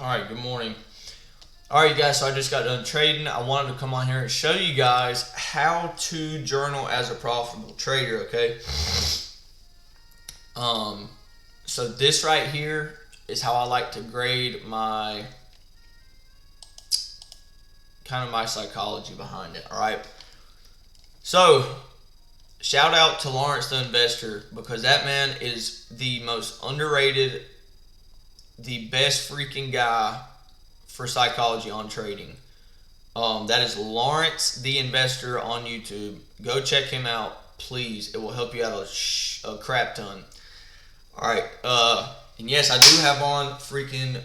Alright, good morning. Alright guys, so I just got done trading. I wanted to come on here and show you guys how to journal as a profitable trader, okay? So this right here is how I like to grade my my psychology behind it, alright? So shout out to Lawrence the Investor, because that man is the most underrated, the best freaking guy for psychology on trading. That is Lawrence the Investor on YouTube. Go check him out, please. It will help you out a crap ton. Alright, and yes, I do have on freaking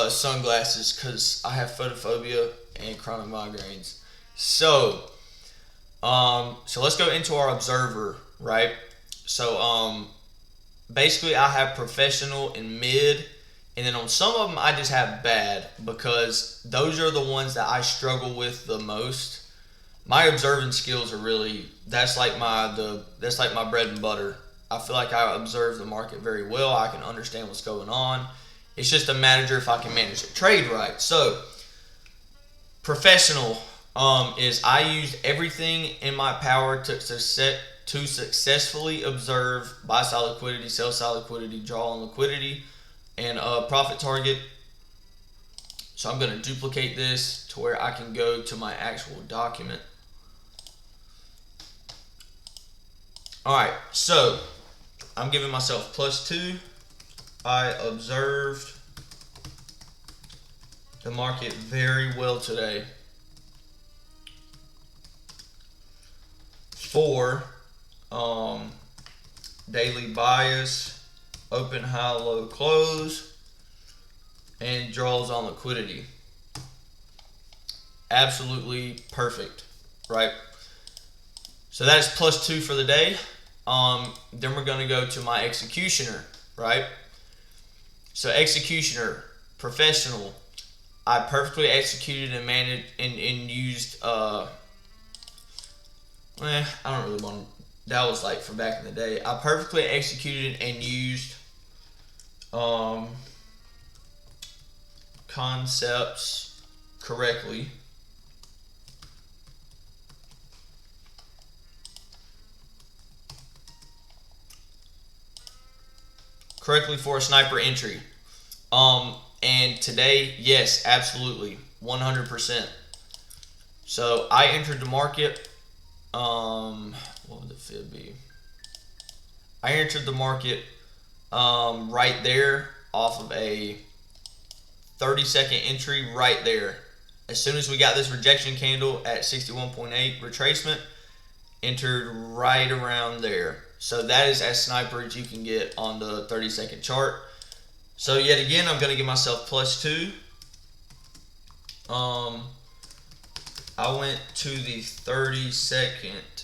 sunglasses because I have photophobia and chronic migraines. So let's go into our observer, right? So basically I have professional and mid, and then on some of them I just have bad, because those are the ones that I struggle with the most. My observing skills are really, that's like my bread and butter. I feel like I observe the market very well. I can understand what's going on. It's just a matter if I can manage the trade right. So professional is I used everything in my power to successfully observe buy side liquidity, sell side liquidity, draw on liquidity, and profit target. So I'm going to duplicate this to where I can go to my actual document. Alright, so I'm giving myself +2. I observed the market very well today. 4, daily bias, open, high, low, close, and draws on liquidity. Absolutely perfect, right? So that is +2 for the day. Then we're going to go to my executioner, right? So executioner, professional, I perfectly executed and managed and used I don't really want to, that was like for back in the day. I perfectly executed and used concepts correctly. Correctly for a sniper entry. And today, yes, absolutely, 100%. So I entered the market. What would the fib be? I entered the market right there off of a 30-second entry right there. As soon as we got this rejection candle at 61.8 retracement, entered right around there. So that is as sniper as you can get on the 30-second chart. So yet again, I'm going to give myself +2. I went to the 30-second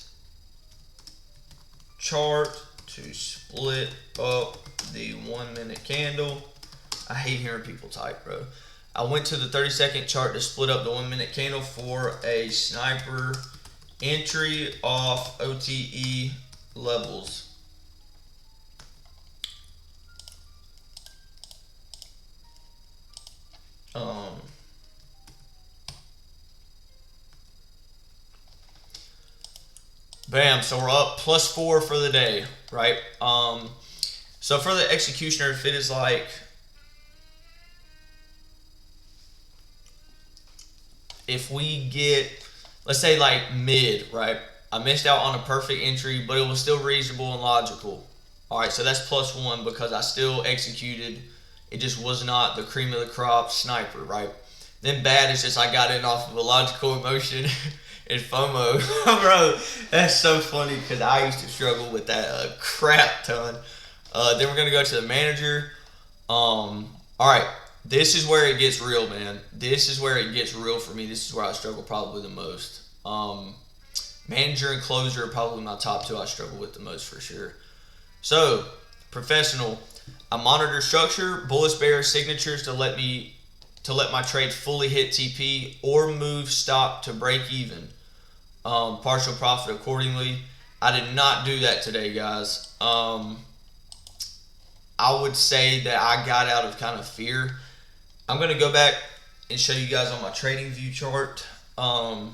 chart to split up the 1-minute candle. I hate hearing people type, bro. I went to the 30-second chart to split up the 1-minute candle for a sniper entry off OTE levels. Bam, so we're up +4 for the day, right? So for the executioner, if it is like, if we get, let's say like mid, right? I missed out on a perfect entry, but it was still reasonable and logical. All right, so that's +1 because I still executed. It just was not the cream of the crop sniper, right? Then bad is just I got in off of a logical emotion and FOMO. Bro, that's so funny because I used to struggle with that a crap ton. Then we're going to go to the manager. All right, this is where it gets real, man. This is where it gets real for me. This is where I struggle probably the most. Manager and closer are probably my top 2 I struggle with the most for sure. So, professional, I monitor structure, bullish bearish signatures to let my trade fully hit TP or move stop to break even. Partial profit accordingly. I did not do that today, guys. I would say that I got out of kind of fear. I'm going to go back and show you guys on my trading view chart to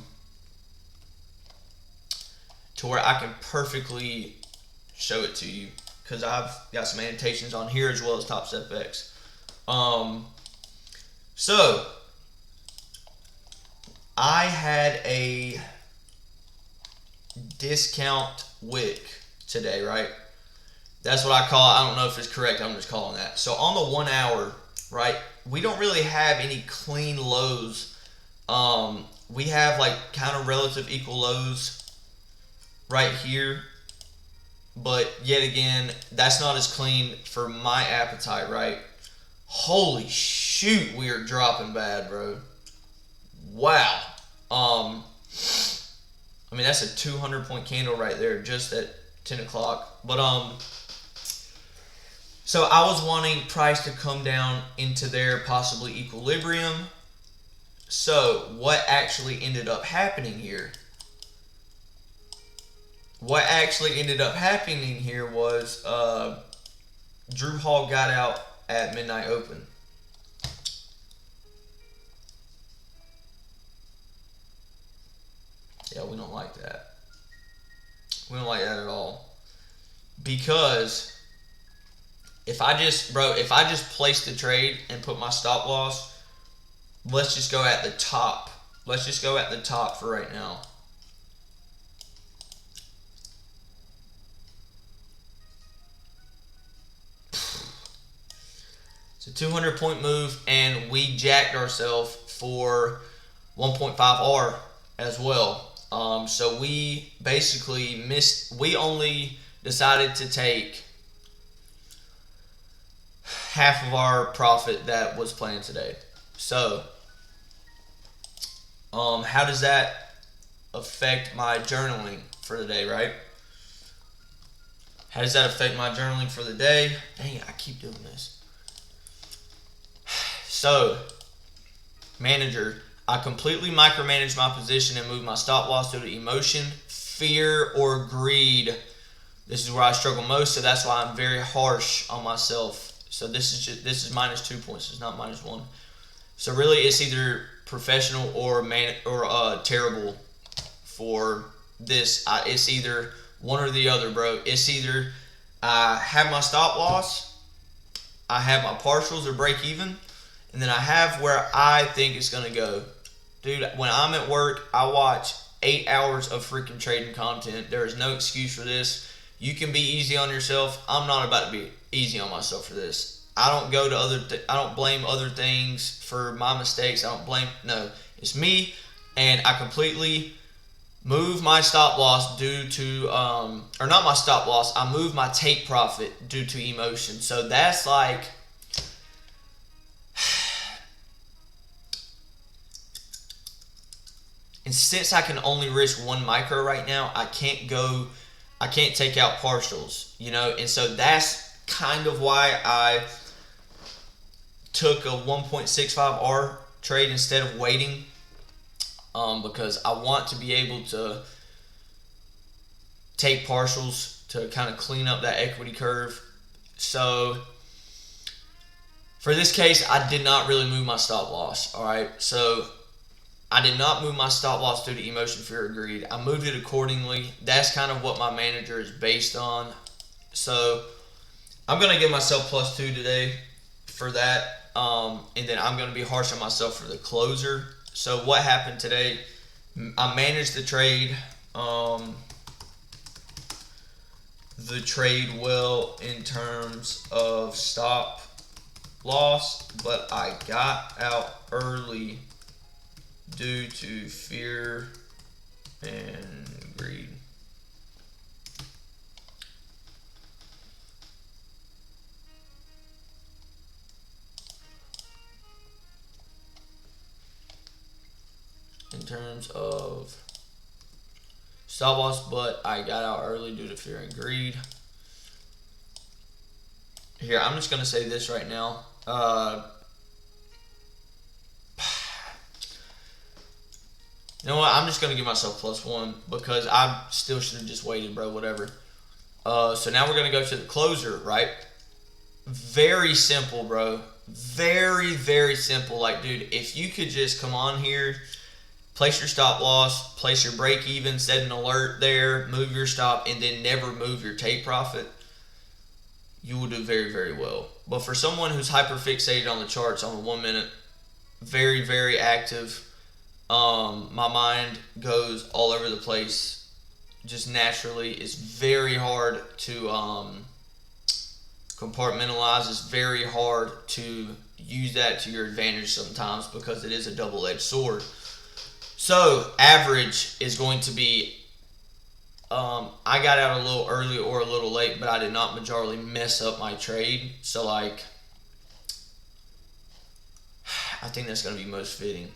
where I can perfectly show it to you, because I've got some annotations on here as well as TopsFX. So I had a discount wick today, right? That's what I call it. I don't know if it's correct. I'm just calling that. So on the 1 hour, right, we don't really have any clean lows. We have like kind of relative equal lows right here. But yet again, that's not as clean for my appetite, right? Holy shoot, we are dropping bad, bro. Wow. I mean, that's a 200-point candle right there just at 10 o'clock. But, so I was wanting price to come down into their possibly equilibrium. So what actually ended up happening here? What actually ended up happening here was Drew Hall got out at midnight open. Yeah, we don't like that. We don't like that at all. Because if I just place the trade and put my stop loss, let's just go at the top. Let's just go at the top for right now. It's a 200-point move, and we jacked ourselves for 1.5 R as well. So we basically missed. We only decided to take half of our profit that was planned today. So, how does that affect my journaling for the day, right? How does that affect my journaling for the day? Dang it, I keep doing this. So, manager, I completely micromanage my position and move my stop loss due to emotion, fear, or greed. This is where I struggle most, so that's why I'm very harsh on myself. So this is -2 points. It's not -1. So really, it's either professional or terrible for this. It's either one or the other, bro. It's either I have my stop loss, I have my partials or break even, and then I have where I think it's gonna go. Dude, when I'm at work, I watch 8 hours of freaking trading content. There is no excuse for this. You can be easy on yourself. I'm not about to be easy on myself for this. I don't go to I don't blame other things for my mistakes. No, it's me, and I completely move my stop loss due to, or not my stop loss, I move my take profit due to emotion. So that's like, and since I can only risk 1 micro right now, I can't take out partials, you know, and so that's kind of why I took a 1.65 R trade instead of waiting, because I want to be able to take partials to kind of clean up that equity curve. So for this case, I did not really move my stop loss. All right, so I did not move my stop loss due to emotion, fear, or greed. I moved it accordingly. That's kind of what my manager is based on. So I'm going to give myself +2 today for that. And then I'm going to be harsh on myself for the closer. So what happened today, I managed the trade. The trade well in terms of stop loss, but I got out early due to fear and greed. In terms of stop loss, but I got out early due to fear and greed. Here, I'm just going to say this right now. You know what? I'm just going to give myself +1 because I still should have just waited, bro. Whatever. So now we're going to go to the closer, right? very simple, bro. Very, very simple. Like, dude, if you could just come on here, place your stop loss, place your break even, set an alert there, move your stop, and then never move your take profit, you will do very, very well. But for someone who's hyper fixated on the charts on the 1 minute, very, very active, my mind goes all over the place just naturally. It's very hard to compartmentalize. It's very hard to use that to your advantage sometimes because it is a double-edged sword. So average is going to be, I got out a little early or a little late, but I did not majorly mess up my trade. So like, I think that's going to be most fitting.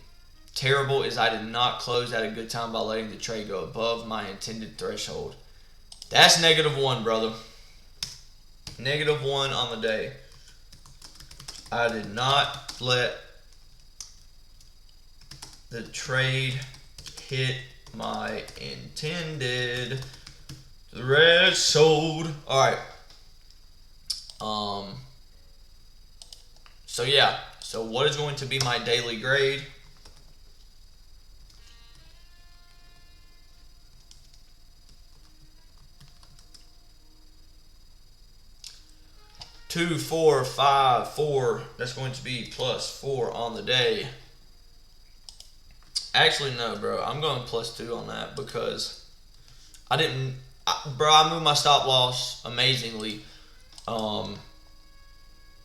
Terrible is I did not close at a good time by letting the trade go above my intended threshold. That's -1, brother. -1 on the day. I did not let the trade hit my intended threshold. All right. So yeah. So what is going to be my daily grade? Two, 4, 5, 4. That's going to be +4 on the day. Actually, no, bro. I'm going +2 on that because I moved my stop loss amazingly.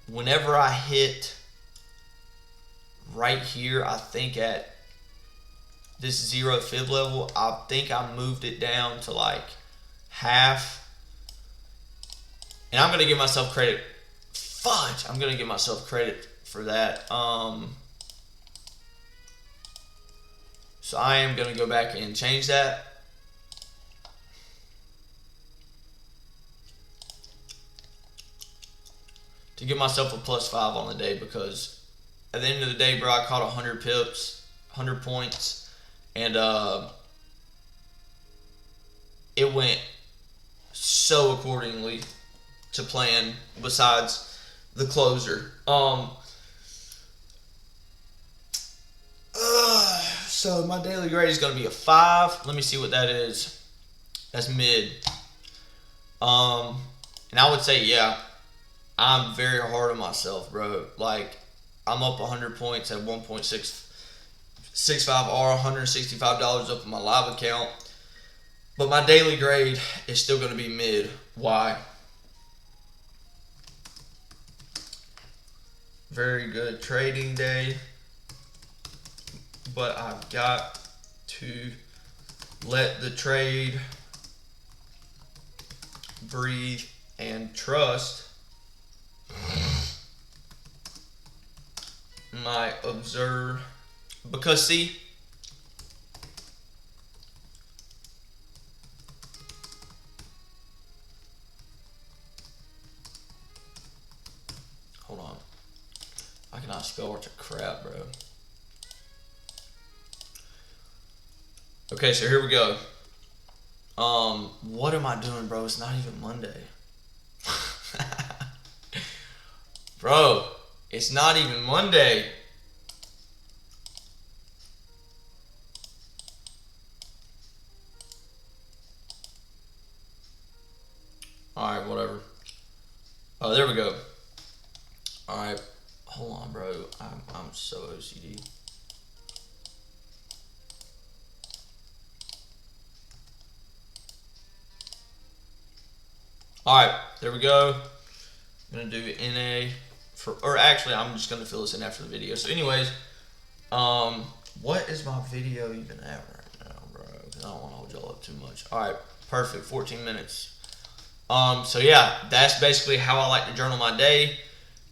Whenever I hit right here, I think at this 0 fib level, I think I moved it down to like half. And I'm going to give myself credit. Fudge! I'm going to give myself credit for that. So I am going to go back and change that. To give myself a +5 on the day, because at the end of the day, bro, I caught 100 pips, 100 points, and it went so accordingly to plan besides the closer. So my daily grade is going to be a 5. Let me see what that is. That's mid. And I would say, yeah, I'm very hard on myself, bro. Like, I'm up 100 points at 1.65R, $165 up in my live account. But my daily grade is still going to be mid. Why? Very good trading day. But I've got to let the trade breathe and trust my observe, because see, hold on, I cannot spell worth of crap, bro. Okay, so here we go. What am I doing, bro? It's not even Monday. Bro, it's not even Monday. Alright, whatever. Oh, there we go. Alright, hold on, bro. I'm so OCD. Alright, there we go. I'm going to do NA for, or actually, I'm just going to fill this in after the video. So anyways, what is my video even at right now, bro? Because I don't want to hold y'all up too much. Alright, perfect, 14 minutes. So yeah, that's basically how I like to journal my day.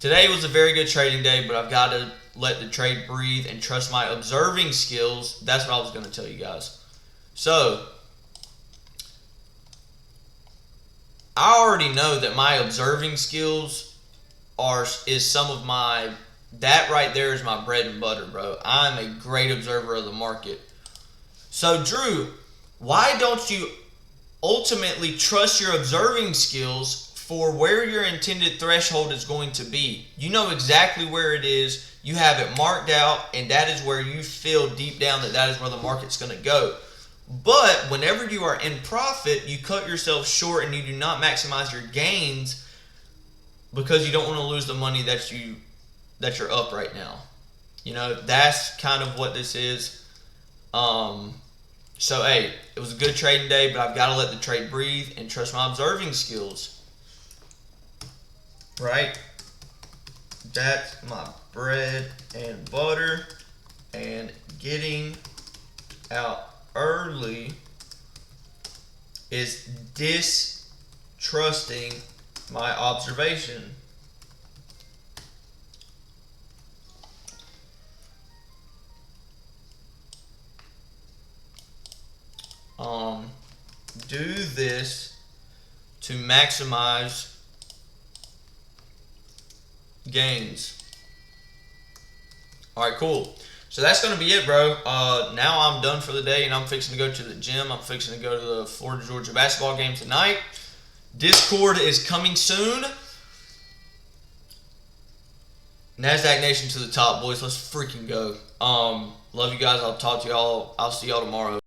Today was a very good trading day, but I've got to let the trade breathe and trust my observing skills. That's what I was going to tell you guys. So, I already know that my observing skills is some of my, that right there is my bread and butter, bro. I'm a great observer of the market. So, Drew, why don't you ultimately trust your observing skills for where your intended threshold is going to be. You know exactly where it is. You have it marked out, and that is where you feel deep down that is where the market's going to go. But whenever you are in profit, you cut yourself short and you do not maximize your gains because you don't want to lose the money that you're up right now. You know, that's kind of what this is. So, hey, it was a good trading day, but I've got to let the trade breathe and trust my observing skills. Right? That's my bread and butter. And getting out early is distrusting my observation. Do this to maximize gains. Alright, cool. So that's going to be it, bro. Now I'm done for the day, and I'm fixing to go to the gym. I'm fixing to go to the Florida-Georgia basketball game tonight. Discord is coming soon. NASDAQ Nation to the top, boys. Let's freaking go. Love you guys. I'll talk to y'all. I'll see y'all tomorrow.